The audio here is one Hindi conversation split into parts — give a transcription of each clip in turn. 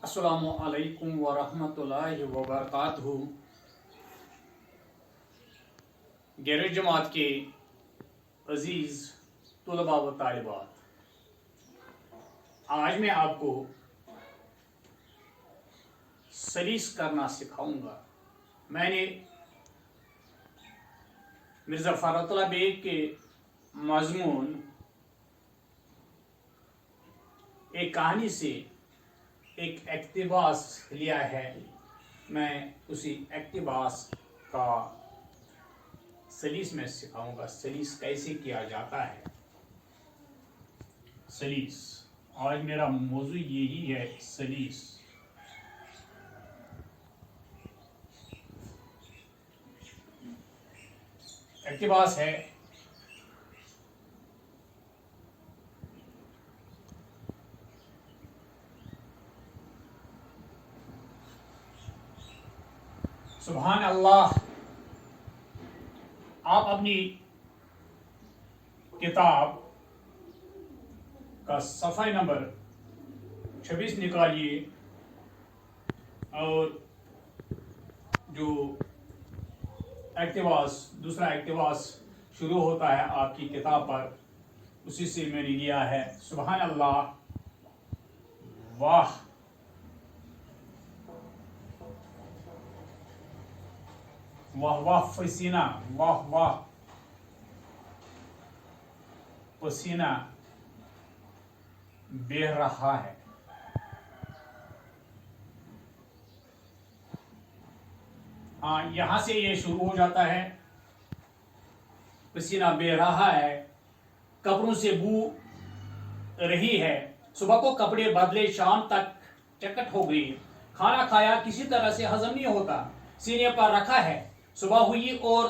अस्सलामु अलैकुम वरहमतुल्लाहि वबरकातुहू। गैर जमात के अजीज़ तुलबा व तालिबात, आज मैं आपको सलीस करना सिखाऊंगा। मैंने मिर्ज़ा फ़खरुद्दीन बेग के मज़मून एक कहानी से एक इक़्तिबास लिया है। मैं उसी इक़्तिबास का सलीस में सिखाऊंगा। सलीस कैसे किया जाता है। सलीस आज मेरा मौजू यही है, सलीस। इक़्तिबास है, सुभान अल्लाह। आप अपनी किताब का सफ़ा नंबर 26 निकालिए और जो इक़्तिबास दूसरा इक़्तिबास शुरू होता है आपकी किताब पर, उसी से मैंने लिया है। सुभान अल्लाह, वाह, वाह वाह पसीना, वाह वाह पसीना बह रहा है। हाँ, यहां से ये शुरू हो जाता है। पसीना बह रहा है, कपड़ों से बू रही है, सुबह को कपड़े बदले, शाम तक चकट हो गई, खाना खाया किसी तरह से हजम नहीं होता, सीने पर रखा है, सुबह हुई और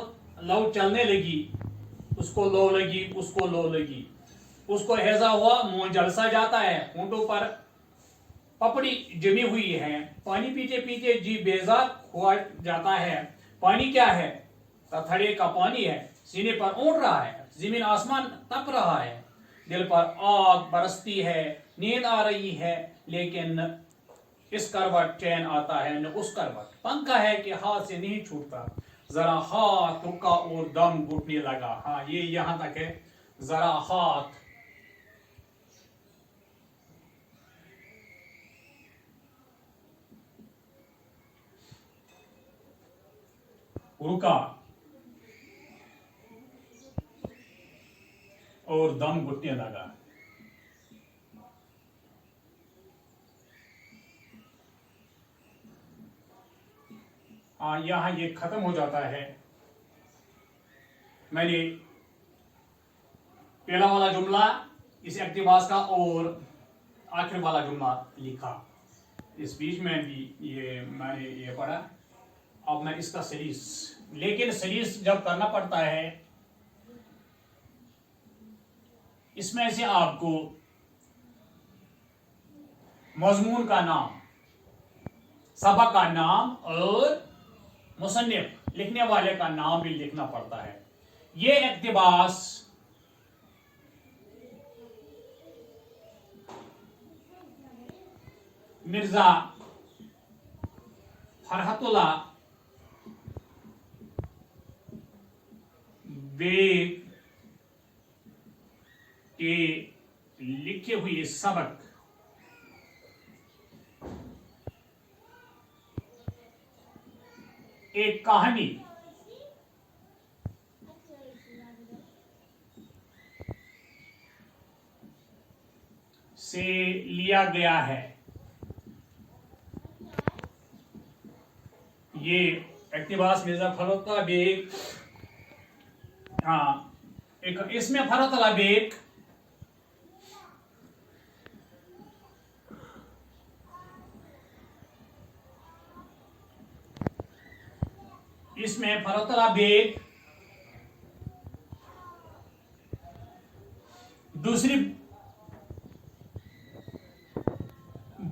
लौ चलने लगी, उसको लो लगी, उसको लो लगी, उसको हैजा हुआ, मुंह जलसा जाता है, होंठों पर पपड़ी जमी हुई है, पानी पीते पीते जी बेजार हुआ जाता है। पानी क्या है? तथड़े का पानी है, सीने पर उड़ रहा है, जमीन आसमान तप रहा है, दिल पर आग बरसती है, नींद आ रही है, लेकिन इस करवट चैन आता है न उस करवट। पंखा है कि हाथ से नहीं छूटता, जरा हाथ रुका और दम घुटने लगा। हाँ, ये यहां तक है, जरा हाथ रुका और दम घुटने लगा। यहां ये खत्म हो जाता है। मैंने पहला वाला जुमला इस इक़्तिबास का और आखिर वाला जुमला लिखा, इस बीच में भी ये मैंने ये पढ़ा। अब मैं इसका सलीस, लेकिन सलीस जब करना पड़ता है, इसमें से आपको मज़मून का नाम, सबक का नाम और मुसन्निफ लिखने वाले का नाम भी लिखना पड़ता है। ये इक़्तिबास मिर्ज़ा फ़खरुद्दीन बेग के लिखे हुए सबक एक कहानी से लिया गया है। ये इक़्तिबास मिर्ज़ा फ़खरुद्दीन बेग, हाँ, एक इसमें फ़खरुद्दीन बेग इसमें फ़खरुद्दीन बेग दूसरी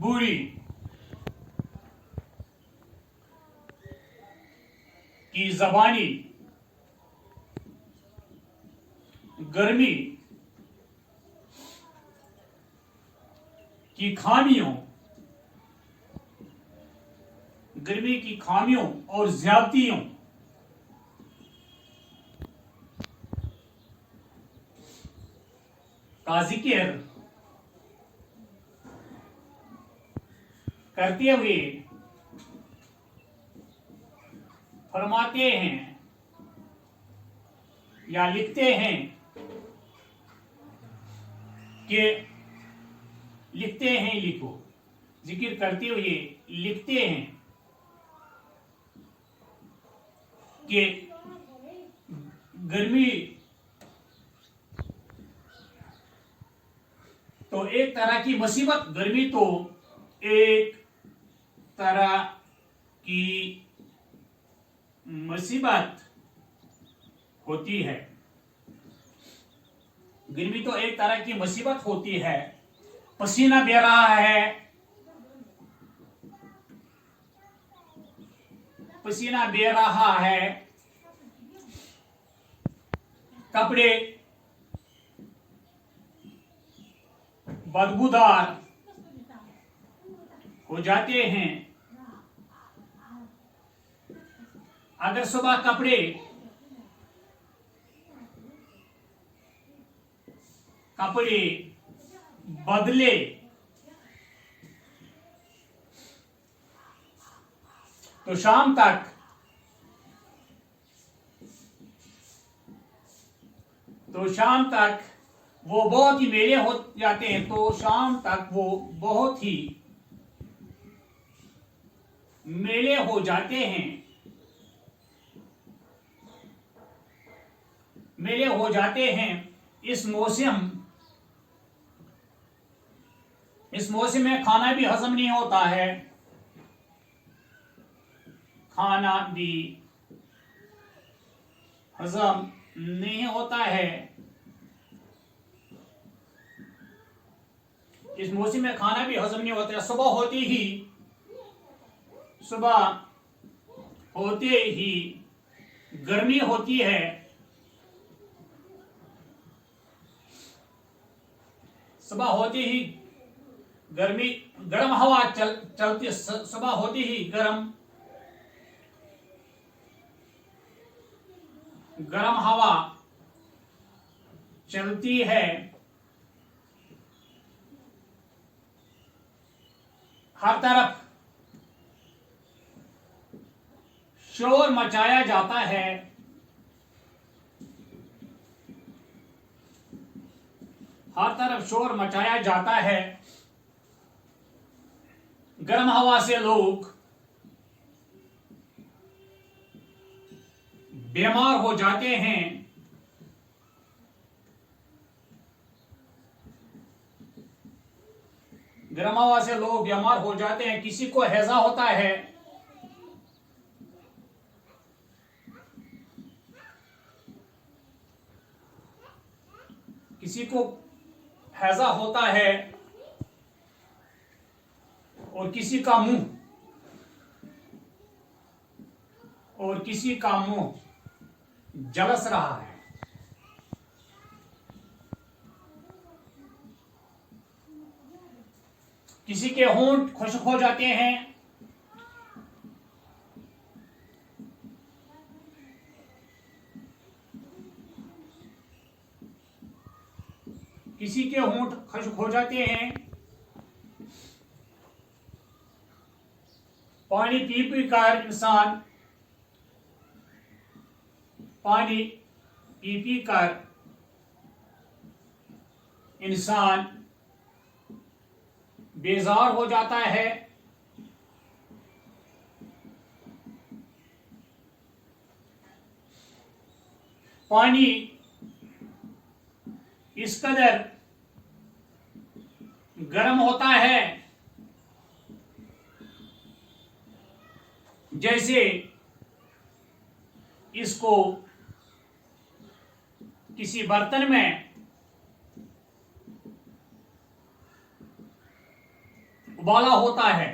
बुरी की ज़बानी, गर्मी की खामियों गर्मी की खामियों और ज्यादतियों का जिक्र करते हुए फरमाते हैं या लिखते हैं कि लिखो, जिक्र करते हुए लिखते हैं कि गर्मी तो एक तरह की मुसीबत, गर्मी तो एक तरह की मुसीबत होती है। गर्मी तो एक तरह की मुसीबत होती है। पसीना बह रहा है, पसीना बह रहा है, कपड़े बदबूदार हो जाते हैं। अगर सुबह कपड़े बदले तो शाम तक वो बहुत ही मेले हो जाते हैं। तो शाम तक वो बहुत ही मेले हो जाते हैं, मेले हो जाते हैं। इस मौसम में खाना भी हजम नहीं होता है, खाना भी हजम नहीं होता है। इस मौसम में खाना भी हजम नहीं होता है। सुबह होते ही गर्मी होती है। सुबह होते ही गर्मी, गर्म हवा चलती, सुबह होती ही गर्म हवा चलती है। हर तरफ शोर मचाया जाता है। हर तरफ शोर मचाया जाता है। गर्म हवा से लोग बीमार हो जाते हैं। गर्म हवा से लोग बीमार हो जाते हैं। किसी को हैजा होता है, किसी को हैजा होता है और किसी का मुंह जलस रहा है। किसी के होंठ खुश्क हो जाते हैं, किसी के होंठ खुश्क हो जाते हैं। पानी पी पी कर इंसान बेजार हो जाता है। पानी इस कदर गर्म होता है जैसे इसको किसी बर्तन में उबाला होता है।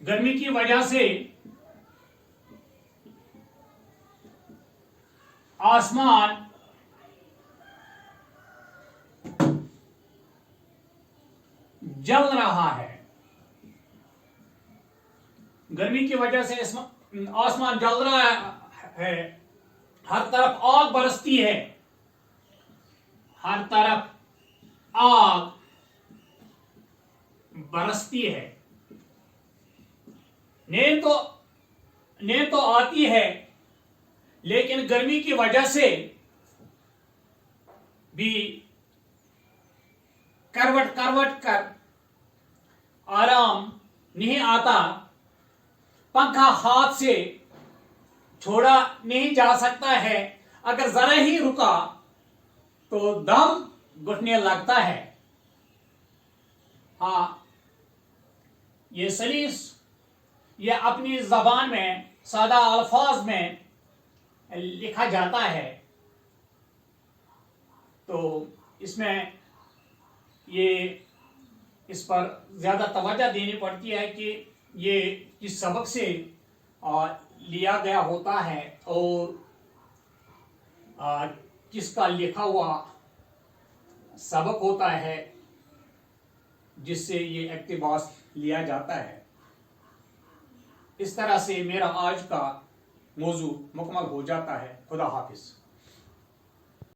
गर्मी की वजह से आसमान जल रहा है। गर्मी की वजह से आसमान जल रहा है, हर तरफ आग बरसती है, हर तरफ आग बरसती है। नींद तो आती है, लेकिन गर्मी की वजह से भी करवट करवट कर आराम नहीं आता। पंखा हाथ से छोड़ा नहीं जा सकता है, अगर जरा ही रुका तो दम घुटने लगता है। हाँ, ये सलीस ये अपनी जबान में सादा अल्फाज में लिखा जाता है, तो इसमें ये इस पर ज़्यादा तवज्जो देनी पड़ती है कि ये किस सबक से लिया गया होता है और किसका लिखा हुआ सबक होता है जिससे ये इक्तिबास लिया जाता है। इस तरह से मेरा आज का मौजू मुकम्मल हो जाता है। खुदा हाफिज।